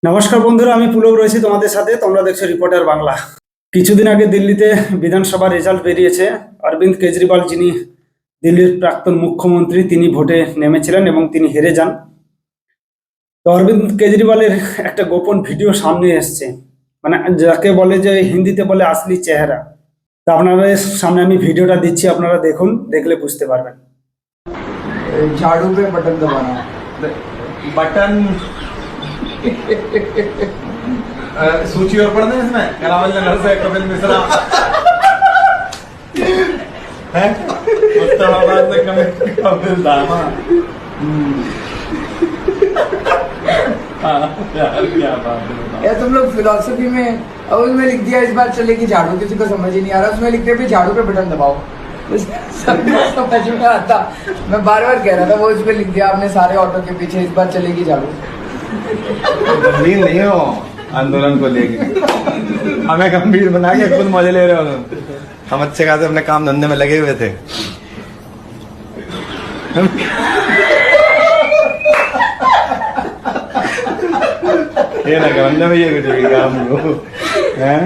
নমস্কার বন্ধুরা, আমি পুলক রয়েছি তোমাদের সাথে। তোমরা দেখছো রিপোর্টার বাংলা। কিছুদিন আগে দিল্লিতে বিধানসভার রেজাল্ট বেরিয়েছে। অরবিন্দ কেজরিওয়াল, যিনি দিল্লির প্রাক্তন মুখ্যমন্ত্রী, তিনি ভোটে নেমেছিলেন এবং তিনি হেরে যান। তো অরবিন্দ কেজরিওয়ালের একটা গোপন ভিডিও সামনে এসছে, মানে যাকে বলে যে হিন্দিতে বলে আসলি চেহারা। তো আপনাদের সামনে আমি ভিডিওটা দিচ্ছি, আপনারা দেখুন, দেখলে বুঝতে পারবেন। झाड़ू पे बटन दबाना बटन सूची और पढ़ना है इसमें कलावल नगर से कपिल मिश्रा है मुस्तफाबाद से कपिल दामा यार क्या बात है। यार तुम लोग फिलोसफी में अब उसमें लिख दिया इस बार चलेगी झाड़ू, किसी को समझ ही नहीं आ रहा। उसमें लिख दिया भी झाड़ू पे बटन दबाओ, सबको समझ में आता। मैं बार बार कह रहा था, वो उसमें लिख दिया आपने सारे ऑटो के पीछे इस बार चलेगी झाड़ू। गंभीर नहीं हो आंदोलन को लेके, हमें गंभीर बना के खुद मजे ले रहे हो तुम। हम अच्छे खासे अपने काम धंधे में लगे हुए थे। ये ना गंधे में ये कुछ भी काम हो हैं?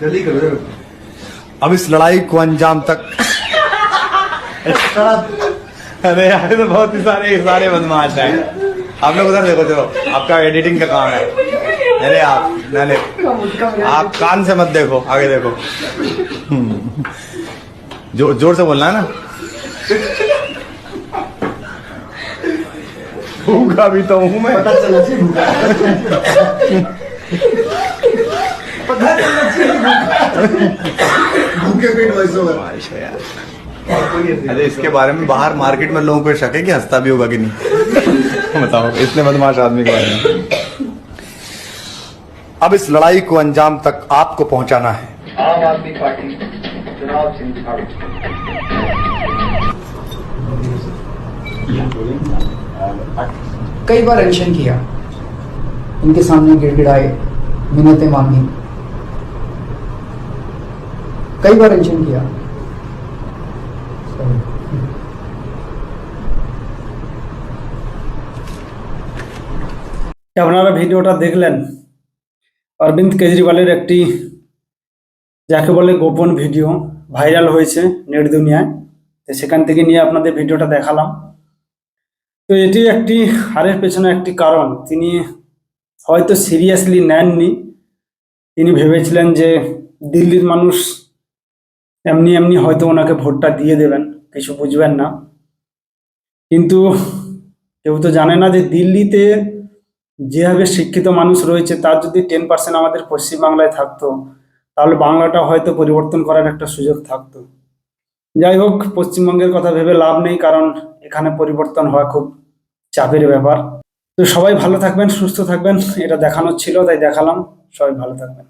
जल्दी करो अब इस लड़ाई को अंजाम तक। अरे यार तो बहुत ही सारे बदमाश हैं। आप लोग उधर देखो, चलो आपका एडिटिंग का काम है। अरे आप कान से मत देखो, आगे देखो। जोर से बोलना है ना। भूखा भी तो हूँ मैं, पता चला सी भूखा। पता चला सी भूखे पेट वैसे हो यार। अरे इसके बारे में बाहर मार्केट में लोगों को शक है कि हंसता भी होगा कि नहीं। बताओ इतने बदमाश आदमी के बारे में। अब इस लड़ाई को अंजाम तक आपको पहुंचाना है। आम आदमी पार्टी चुनाव चिन्ह झाड़ू। कई बार अनशन किया, इनके सामने गिड़गिड़ाए, मिन्नतें मांगी, कई बार अनशन किया। আপনারা ভিডিওটা দেখলেন, অরবিন্দ কেজরিওয়ালের একটি যাকে বলে গোপন ভিডিও ভাইরাল হয়েছে নেট দুনিয়ায়। তো সেখান থেকে নিয়ে আপনাদের ভিডিওটা দেখালাম। তো এটি একটি হারের পেছনে একটি কারণ, তিনি হয়তো সিরিয়াসলি নেননি। তিনি ভেবেছিলেন যে দিল্লির মানুষ এমনি এমনি হয়তো ওনাকে ভোটটা দিয়ে দেবেন, কিছু বুঝবেন না। কিন্তু কেউ তো জানে না যে দিল্লিতে যেভাবে শিক্ষিত মানুষ রয়েছে, তার যদি 10% আমাদের পশ্চিমবাংলায় থাকতো, তাহলে বাংলাটা হয়তো পরিবর্তন করার একটা সুযোগ থাকতো। যাই হোক, পশ্চিমবঙ্গের কথা ভেবে লাভ নেই, কারণ এখানে পরিবর্তন হওয়া খুব চাপের ব্যাপার। তো সবাই ভালো থাকবেন, সুস্থ থাকবেন, এটা দেখানোর ছিল তাই দেখালাম। সবাই ভালো থাকবেন।